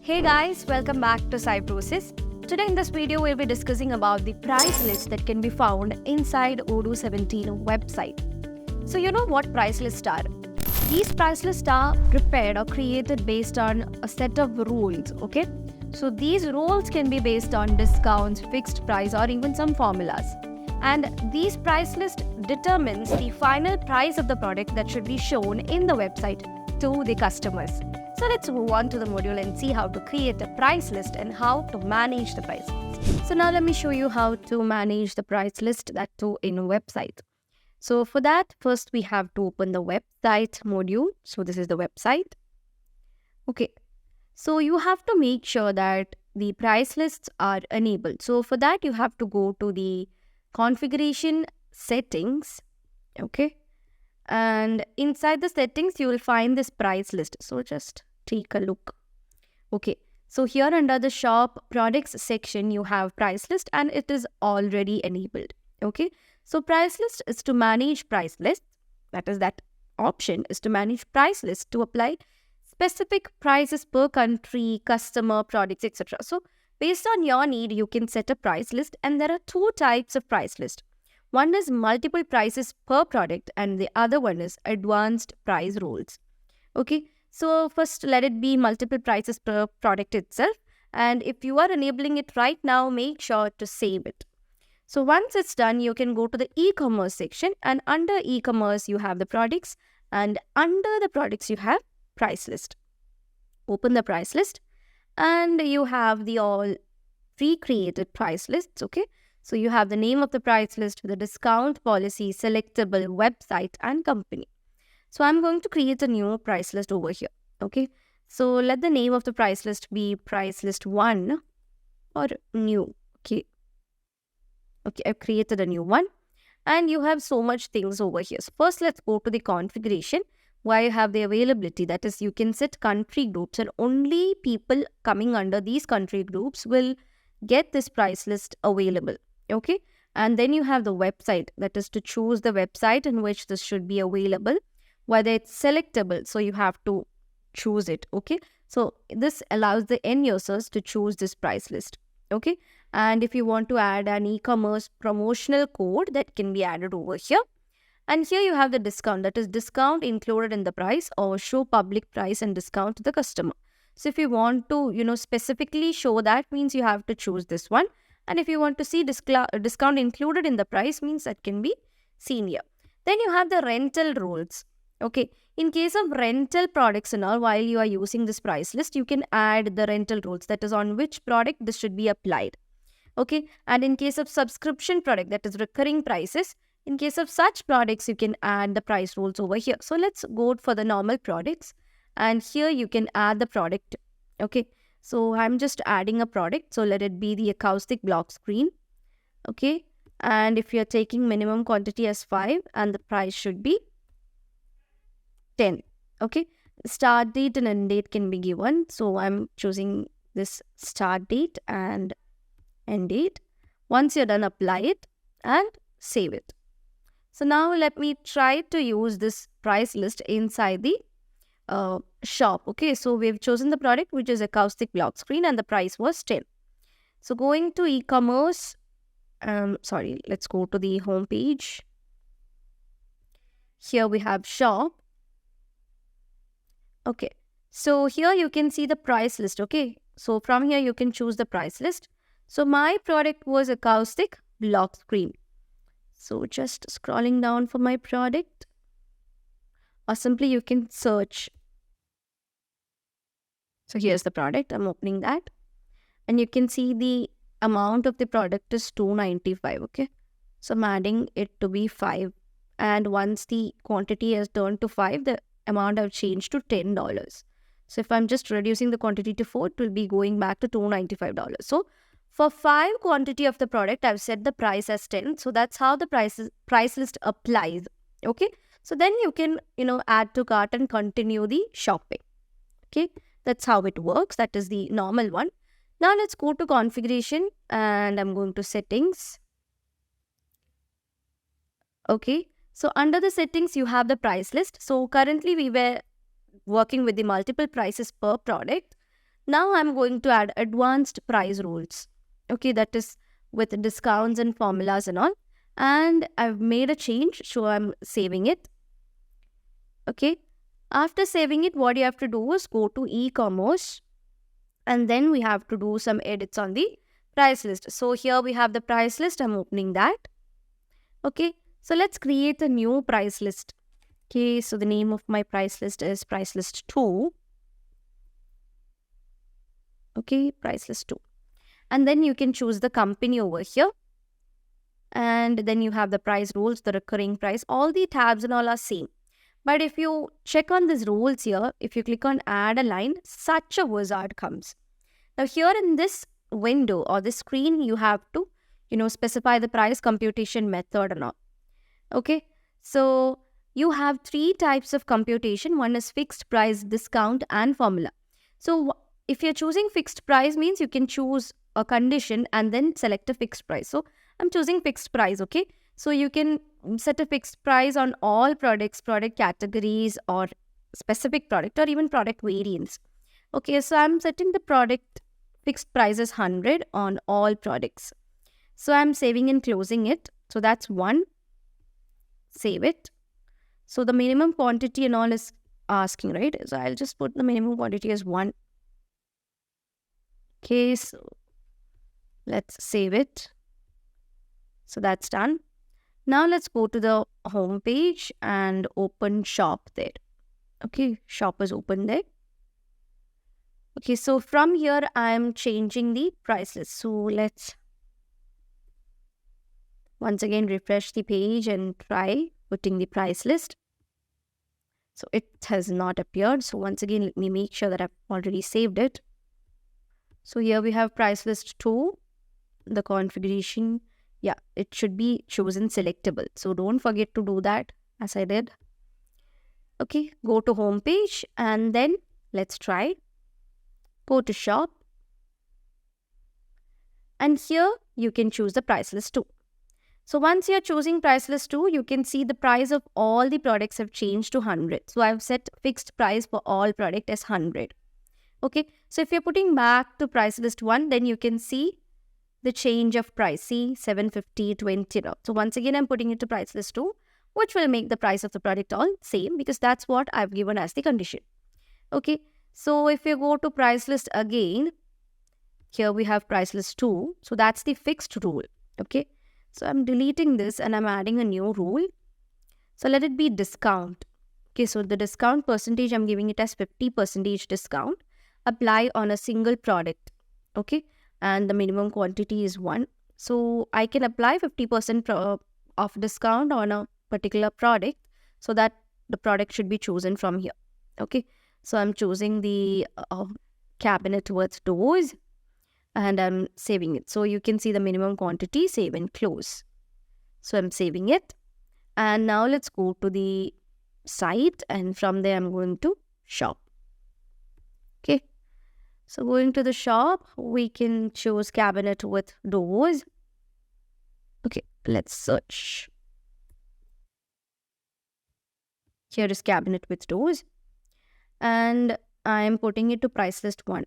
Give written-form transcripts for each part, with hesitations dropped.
Hey guys, welcome back to Cybrosys. Today in this video, we'll be discussing about the price list that can be found inside Odoo 17 website. So you know what price lists are? These price lists are prepared or created based on a set of rules, okay? So these rules can be based on discounts, fixed price or even some formulas. And these price list determines the final price of the product that should be shown in the website to the customers. So let's move on to the module and see how to create a price list and how to manage the price list. So now let me show you how to manage the price list, that too in a website. So for that, first we have to open the website module. So this is the website. Okay. So you have to make sure that the price lists are enabled. So for that, you have to go to the configuration settings. Okay. And inside the settings, you will find this price list. So just take a look. Okay. So here under the shop products section, you have price list and it is already enabled. Okay. So price list is to manage price lists. That option is to manage price lists to apply specific prices per country, customer, products, etc. So based on your need, you can set a price list, and there are two types of price list. One is multiple prices per product and the other one is advanced price rules. Okay, so first let it be multiple prices per product itself, and if you are enabling it right now, make sure to save it. So once it's done, you can go to the e-commerce section, and under e-commerce you have the products, and under the products you have price list. Open the price list and you have the all pre-created price lists. Okay, so you have the name of the price list, the discount policy, selectable, website and company. So I'm going to create a new price list over here. Okay, so let the name of the price list be price list 1 or new. Okay, I've created a new one, and you have so much things over here. So first let's go to the configuration where you have the availability. That is, you can set country groups and only people coming under these country groups will get this price list available. Okay, and then you have the website, that is to choose the website in which this should be available, whether it's selectable, so you have to choose it. Okay, so this allows the end users to choose this price list. Okay, and if you want to add an e-commerce promotional code, that can be added over here. And here you have the discount, that is discount included in the price, or show public price and discount to the customer. So if you want to, specifically show that, means you have to choose this one. And if you want to see discount included in the price, means that can be seen here. Then you have the rental rules. Okay, in case of rental products and all, while you are using this price list, you can add the rental rules, that is on which product this should be applied. Okay, and in case of subscription product, that is recurring prices, in case of such products, you can add the price rules over here. So let's go for the normal products, and here you can add the product. Okay, so I'm just adding a product. So let it be the acoustic block screen. Okay, and if you're taking minimum quantity as 5, and the price should be 10. Okay, start date and end date can be given. So I'm choosing this start date and end date. Once you're done, apply it and save it. So now let me try to use this price list inside the shop. Okay, so we've chosen the product, which is acoustic block screen, and the price was 10. So going to e-commerce, let's go to the home page. Here we have shop. Okay, so here you can see the price list. Okay, so from here you can choose the price list. So my product was acoustic block screen. So just scrolling down for my product, or simply you can search. So here's the product. I'm opening that, and you can see the amount of the product is $295. Okay, so I'm adding it to be 5, and once the quantity has turned to 5, the amount I've changed to $10. So if I'm just reducing the quantity to 4, it will be going back to $295. So for 5 quantity of the product, I've set the price as 10. So that's how the price list applies. Okay, so then you can add to cart and continue the shopping. Okay, that's how it works. That is the normal one. Now let's go to configuration, and I'm going to settings. Okay, so under the settings you have the price list. So currently we were working with the multiple prices per product. Now I'm going to add advanced price rules. Okay, that is with discounts and formulas and all. And I've made a change, so I'm saving it. Okay. After saving it, what you have to do is go to e-commerce, and then we have to do some edits on the price list. So here we have the price list. I'm opening that. Okay. So let's create a new price list. Okay. So the name of my price list is price list 2. Okay. Price list 2. And then you can choose the company over here. And then you have the price rules, the recurring price. All the tabs and all are same. But if you check on these rules here, if you click on add a line, such a wizard comes. Now here in this window or this screen, you have to, specify the price computation method and all. Okay. So you have 3 types of computation. One is fixed price, discount, and formula. So if you're choosing fixed price means you can choose a condition and then select a fixed price. So I'm choosing fixed price. Okay. So you can set a fixed price on all products, product categories, or specific product, or even product variants. Okay, so I'm setting the product fixed price as 100 on all products. So I'm saving and closing it. So that's 1. Save it. So the minimum quantity and all is asking, right? So I'll just put the minimum quantity as 1. Okay, so let's save it. So that's done. Now let's go to the home page and open shop there. Okay, shop is open there. Okay, so from here I'm changing the price list. So let's once again refresh the page and try putting the price list. So it has not appeared. So once again, let me make sure that I've already saved it. So here we have price list 2, the configuration. Yeah, it should be chosen selectable. So don't forget to do that as I did. Okay, go to home page and then let's try. Go to shop. And here you can choose the price list 2. So once you're choosing price list 2, you can see the price of all the products have changed to 100. So I've set fixed price for all product as 100. Okay, so if you're putting back to price list 1, then you can see the change of price. See, 750, 20. So once again, I'm putting it to price list 2, which will make the price of the product all same because that's what I've given as the condition. Okay, so if you go to price list again, here we have price list 2. So that's the fixed rule. Okay, so I'm deleting this and I'm adding a new rule. So let it be discount. Okay, so the discount percentage, I'm giving it as 50% discount. Apply on a single product. Okay, and the minimum quantity is 1. So I can apply 50% of discount on a particular product so that the product should be chosen from here. Okay, so I'm choosing the cabinet with doors and I'm saving it. So you can see the minimum quantity, save and close. So I'm saving it. And now let's go to the site and from there I'm going to shop. Okay. So going to the shop, we can choose cabinet with doors. Okay, let's search. Here is cabinet with doors. And I'm putting it to price list 1.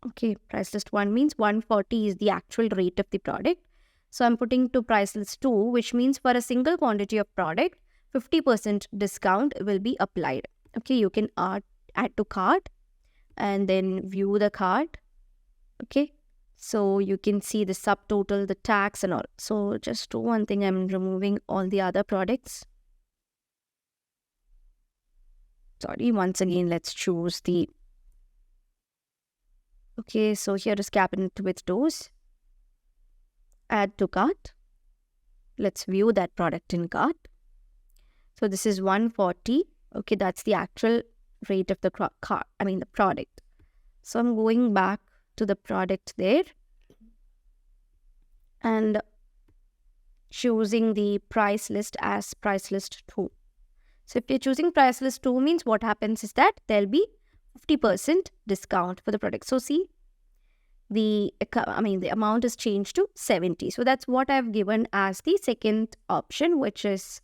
Okay, price list 1 means 140 is the actual rate of the product. So I'm putting to price list 2, which means for a single quantity of product, 50% discount will be applied. Okay, you can add to cart and then view the cart. Okay, so you can see the subtotal, the tax and all. So just do one thing, I'm removing all the other products. Sorry, once again, let's choose the... Okay, so here is cabinet with doors. Add to cart. Let's view that product in cart. So this is 140. Okay, that's the actual rate of the cart. The product. So I'm going back to the product there and choosing the price list as price list 2. So if you're choosing price list 2 means what happens is that there'll be 50% discount for the product. So see, the amount is changed to 70. So that's what I've given as the second option, which is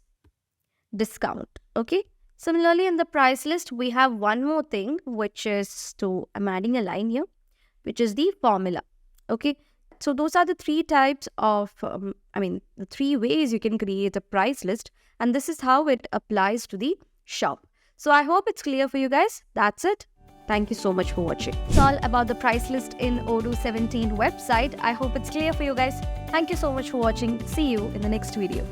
discount. Okay. Similarly, in the price list, we have one more thing, which is I'm adding a line here, which is the formula. Okay. So those are the three types of, the three ways you can create a price list. And this is how it applies to the shop. So I hope it's clear for you guys. That's it. Thank you so much for watching. It's all about the price list in Odoo 17 website. I hope it's clear for you guys. Thank you so much for watching. See you in the next video.